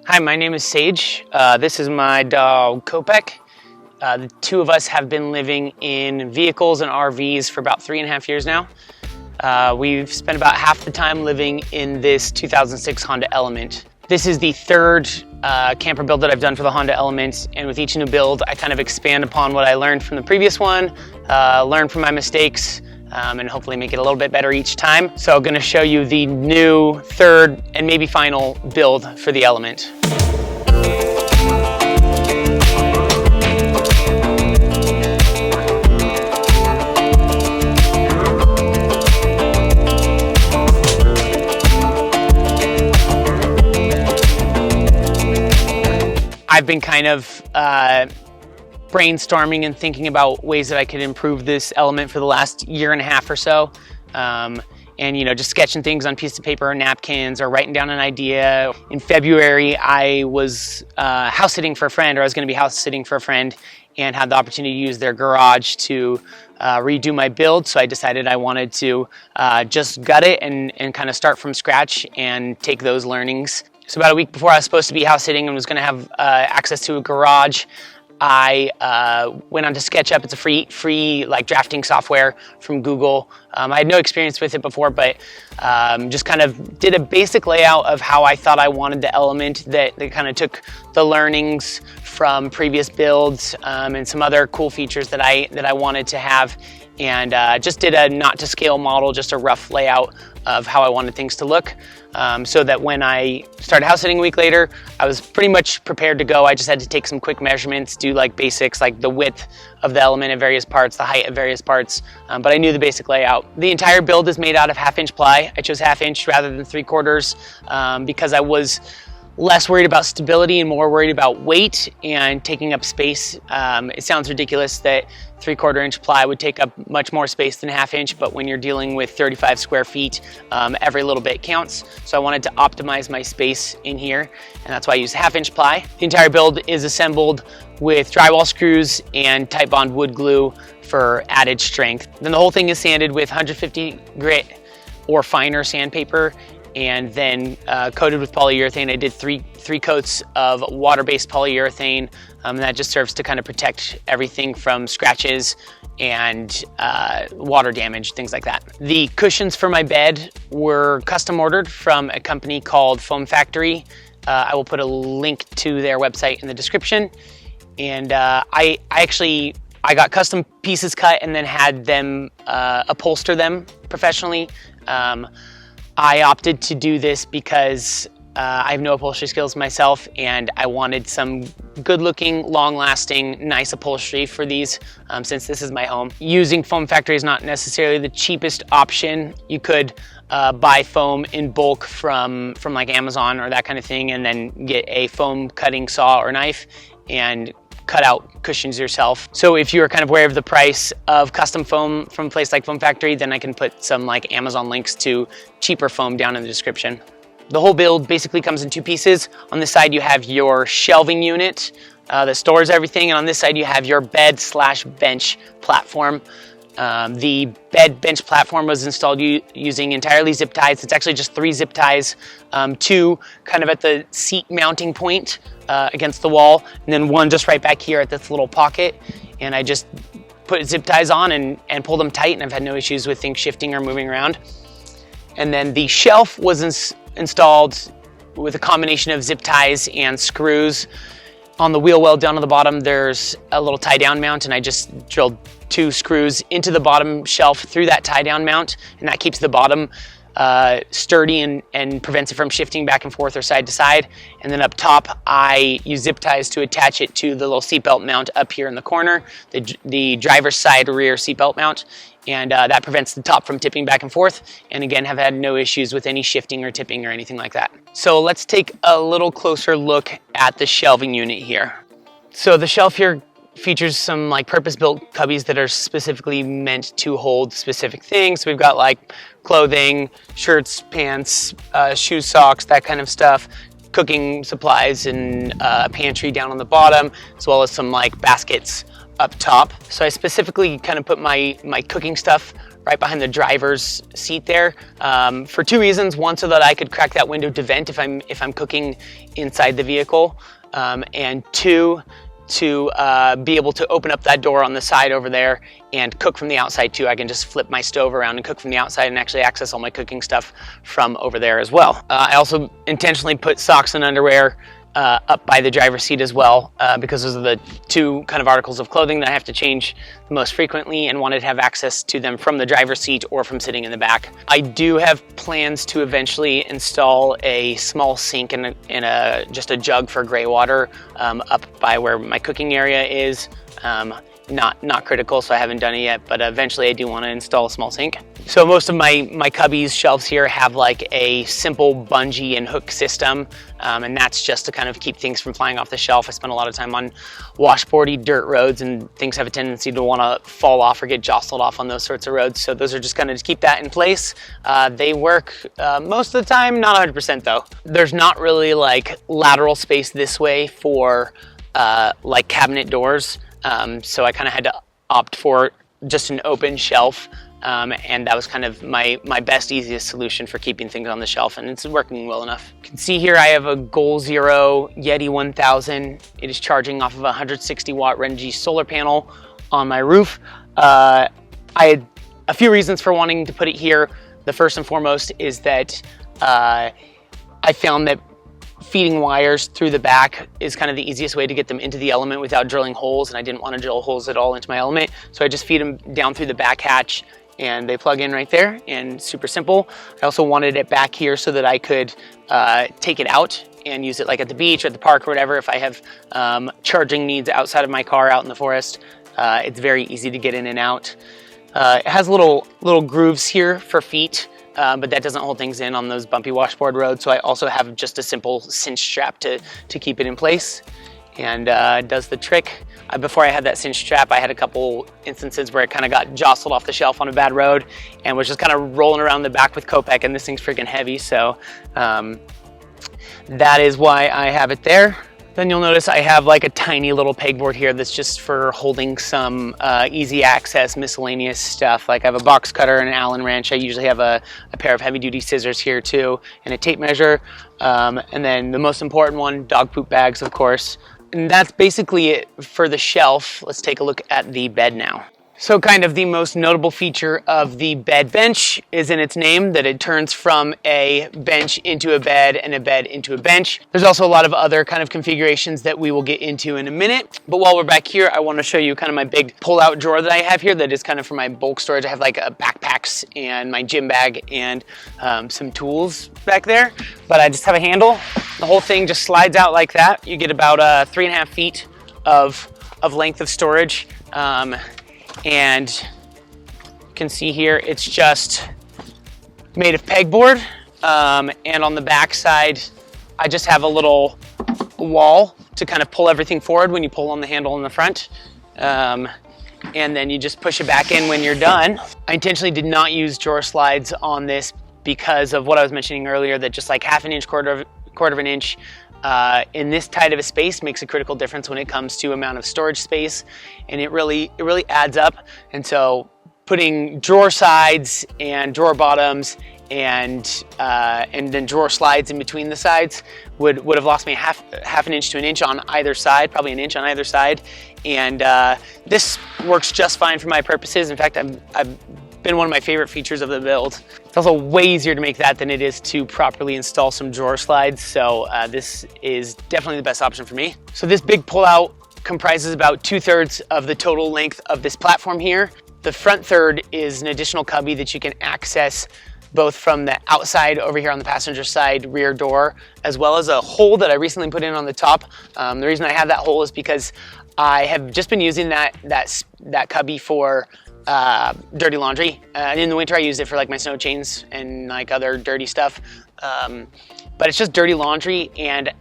Hi, my name is Sage. This is my dog Kopek. The two of us have been living in vehicles and RVs for about 3.5 years now. We've spent about half the time living in this 2006 Honda Element. This is the third camper build that I've done for the Honda Element, and with each new build I kind of expand upon what I learned from the previous one, learn from my mistakes, and hopefully make it a little bit better each time. So I'm going to show you the new third and maybe final build for the Element. I've been kind of brainstorming and thinking about ways that I could improve this Element for the last 1.5 years or so. And just sketching things on pieces of paper or napkins or writing down an idea. In February, I was house sitting for a friend, or I was going to be house sitting for a friend, and had the opportunity to use their garage to redo my build. So I decided I wanted to just gut it and kind of start from scratch and take those learnings. So about a week before I was supposed to be house sitting and was going to have access to a garage, I went on to SketchUp. It's a free like drafting software from Google. I had no experience with it before, but just kind of did a basic layout of how I thought I wanted the Element that kind of took the learnings from previous builds and some other cool features that I wanted to have, and just did a not to scale model, just a rough layout of how I wanted things to look, so that when I started house sitting a week later, I was pretty much prepared to go. I just had to take some quick measurements, do like basics like the width of the Element at various parts, the height of various parts, but I knew the basic layout. The entire build is made out of 1/2-inch ply. I chose 1/2 rather than 3/4 because I was less worried about stability and more worried about weight and taking up space. It sounds ridiculous that 3/4-inch ply would take up much more space than 1/2 inch, but when you're dealing with 35 square feet, every little bit counts. So I wanted to optimize my space in here, and that's why I used 1/2-inch ply. The entire build is assembled with drywall screws and Type Bond wood glue for added strength. Then the whole thing is sanded with 150 grit or finer sandpaper, and then coated with polyurethane. I did three coats of water-based polyurethane, and that just serves to kind of protect everything from scratches and water damage, things like that. The cushions for my bed were custom ordered from a company called Foam Factory. I will put a link to their website in the description. And I got custom pieces cut and then had them upholster them professionally. I opted to do this because I have no upholstery skills myself, and I wanted some good-looking, long-lasting, nice upholstery for these, since this is my home. Using Foam Factory is not necessarily the cheapest option. You could buy foam in bulk from like Amazon or that kind of thing, and then get a foam cutting saw or knife and cut out cushions yourself. So if you're kind of aware of the price of custom foam from a place like Foam Factory, then I can put some like Amazon links to cheaper foam down in the description. The whole build basically comes in 2 pieces. On this side you have your shelving unit that stores everything, and on this side you have your bed/bench platform. The bench platform was installed using entirely zip ties. It's actually just 3 zip ties, 2 kind of at the seat mounting point against the wall, and then 1 just right back here at this little pocket. And I just put zip ties on and pull them tight, and I've had no issues with things shifting or moving around. And then the shelf was installed with a combination of zip ties and screws. On the wheel well down on the bottom, there's a little tie down mount, and I just drilled 2 screws into the bottom shelf through that tie down mount, and that keeps the bottom sturdy and prevents it from shifting back and forth or side to side. And then up top, I use zip ties to attach it to the little seatbelt mount up here in the corner, the driver's side rear seatbelt mount, and that prevents the top from tipping back and forth. And again, have had no issues with any shifting or tipping or anything like that. So let's take a little closer look at the shelving unit here. So the shelf here features some like purpose-built cubbies that are specifically meant to hold specific things. So we've got like clothing, shirts, pants, shoes, socks, that kind of stuff, cooking supplies, and pantry down on the bottom, as well as some like baskets up top. So I specifically kind of put my cooking stuff right behind the driver's seat there, for two reasons. One, so that I could crack that window to vent if I'm cooking inside the vehicle, and two, to be able to open up that door on the side over there and cook from the outside too. I can just flip my stove around and cook from the outside and actually access all my cooking stuff from over there as well. I also intentionally put socks and underwear up by the driver's seat as well, because those are the two kind of articles of clothing that I have to change the most frequently, and wanted to have access to them from the driver's seat or from sitting in the back. I do have plans to eventually install a small sink and just a jug for gray water up by where my cooking area is. Not critical, so I haven't done it yet, but eventually I do want to install a small sink. So most of my cubby's shelves here have like a simple bungee and hook system, and that's just to kind of keep things from flying off the shelf. I spend a lot of time on washboardy dirt roads, and things have a tendency to want to fall off or get jostled off on those sorts of roads. So those are just kind of to keep that in place. They work most of the time, not 100% though. There's not really like lateral space this way for like cabinet doors. So I kind of had to opt for just an open shelf, and that was kind of my best, easiest solution for keeping things on the shelf, and it's working well enough. You can see here I have a Goal Zero Yeti 1000. It is charging off of a 160 watt Rengy solar panel on my roof. I had a few reasons for wanting to put it here. The first and foremost is that I found that feeding wires through the back is kind of the easiest way to get them into the element without drilling holes, and I didn't want to drill holes at all into my element, so I just feed them down through the back hatch and they plug in right there, and super simple. I also wanted it back here so that I could take it out and use it like at the beach or at the park or whatever. If I have charging needs outside of my car out in the forest, it's very easy to get in and out. It has little grooves here for feet, but that doesn't hold things in on those bumpy washboard roads. So I also have just a simple cinch strap to keep it in place, and it does the trick. Before I had that cinch strap, I had a couple instances where it kind of got jostled off the shelf on a bad road and was just kind of rolling around the back with Copac, and this thing's freaking heavy. So that is why I have it there. Then you'll notice I have like a tiny little pegboard here that's just for holding some easy access miscellaneous stuff. Like I have a box cutter and an Allen wrench. I usually have a pair of heavy duty scissors here too, and a tape measure. And then the most important one, dog poop bags, of course. And that's basically it for the shelf. Let's take a look at the bed now. So kind of the most notable feature of the bed bench is in its name, that it turns from a bench into a bed and a bed into a bench. There's also a lot of other kind of configurations that we will get into in a minute. But while we're back here, I want to show you kind of my big pull-out drawer that I have here that is kind of for my bulk storage. I have like backpacks and my gym bag and some tools back there. But I just have a handle. The whole thing just slides out like that. You get about 3.5 feet of length of storage. And you can see here it's just made of pegboard, and on the back side I just have a little wall to kind of pull everything forward when you pull on the handle in the front, and then you just push it back in when you're done. I intentionally did not use drawer slides on this because of what I was mentioning earlier, that just like half an inch, quarter of an inch in this tight of a space makes a critical difference when it comes to amount of storage space, and it really adds up. And so putting drawer sides and drawer bottoms and then drawer slides in between the sides would have lost me half an inch to an inch on either side, probably an inch on either side. And this works just fine for my purposes. In fact, I've been one of my favorite features of the build. It's also way easier to make that than it is to properly install some drawer slides. So this is definitely the best option for me. So this big pullout comprises about 2/3 of the total length of this platform here. The front third is an additional cubby that you can access both from the outside over here on the passenger side rear door, as well as a hole that I recently put in on the top. The reason I have that hole is because I have just been using that cubby for dirty laundry, and in the winter I use it for like my snow chains and like other dirty stuff, but it's just dirty laundry, and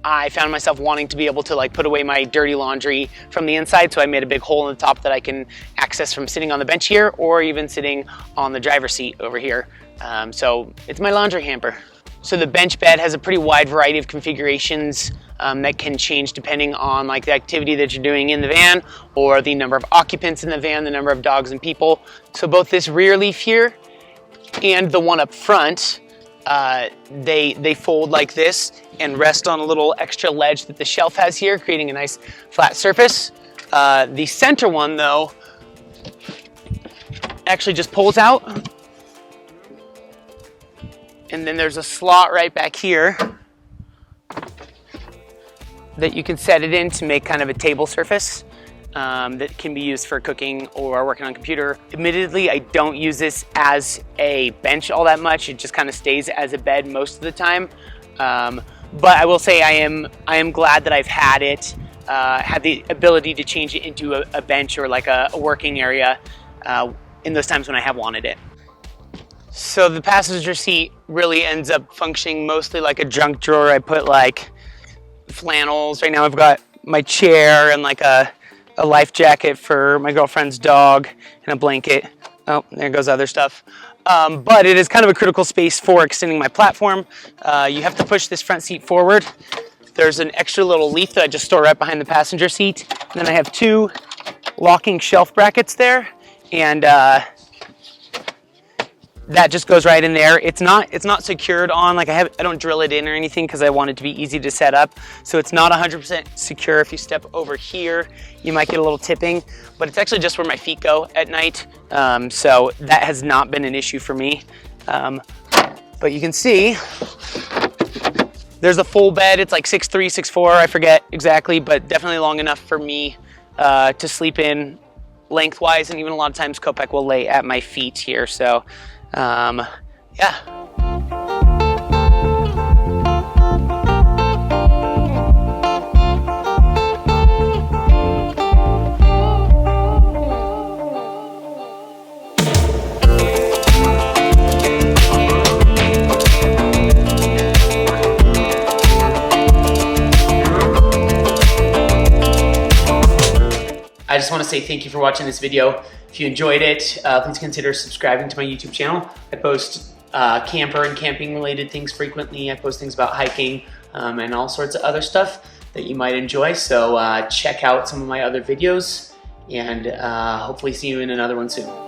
I found myself wanting to be able to like put away my dirty laundry from the inside, so I made a big hole in the top that I can access from sitting on the bench here or even sitting on the driver's seat over here. So it's my laundry hamper. So the bench bed has a pretty wide variety of configurations that can change depending on like the activity that you're doing in the van or the number of occupants in the van, the number of dogs and people. So both this rear leaf here and the one up front, they fold like this and rest on a little extra ledge that the shelf has here, creating a nice flat surface. The center one though actually just pulls out, and then there's a slot right back here that you can set it in to make kind of a table surface that can be used for cooking or working on computer. Admittedly, I don't use this as a bench all that much. It just kind of stays as a bed most of the time. But I will say I am glad that I've had it, had the ability to change it into a bench or like a working area in those times when I have wanted it. So the passenger seat really ends up functioning mostly like a junk drawer. I put like flannels. Right now I've got my chair and like a life jacket for my girlfriend's dog and a blanket. Oh, there goes other stuff. But it is kind of a critical space for extending my platform. You have to push this front seat forward. There's an extra little leaf that I just store right behind the passenger seat. And then I have two locking shelf brackets there, and that just goes right in there. It's not secured on, like I don't drill it in or anything because I want it to be easy to set up. So it's not 100% secure. If you step over here, you might get a little tipping, but it's actually just where my feet go at night. So that has not been an issue for me. But you can see there's a full bed. It's like 6'3", 6'4", I forget exactly, but definitely long enough for me to sleep in lengthwise. And even a lot of times Kopek will lay at my feet here. So yeah. I just want to say thank you for watching this video. If you enjoyed it, please consider subscribing to my YouTube channel. I post camper and camping related things frequently. I post things about hiking and all sorts of other stuff that you might enjoy. So check out some of my other videos, and hopefully see you in another one soon.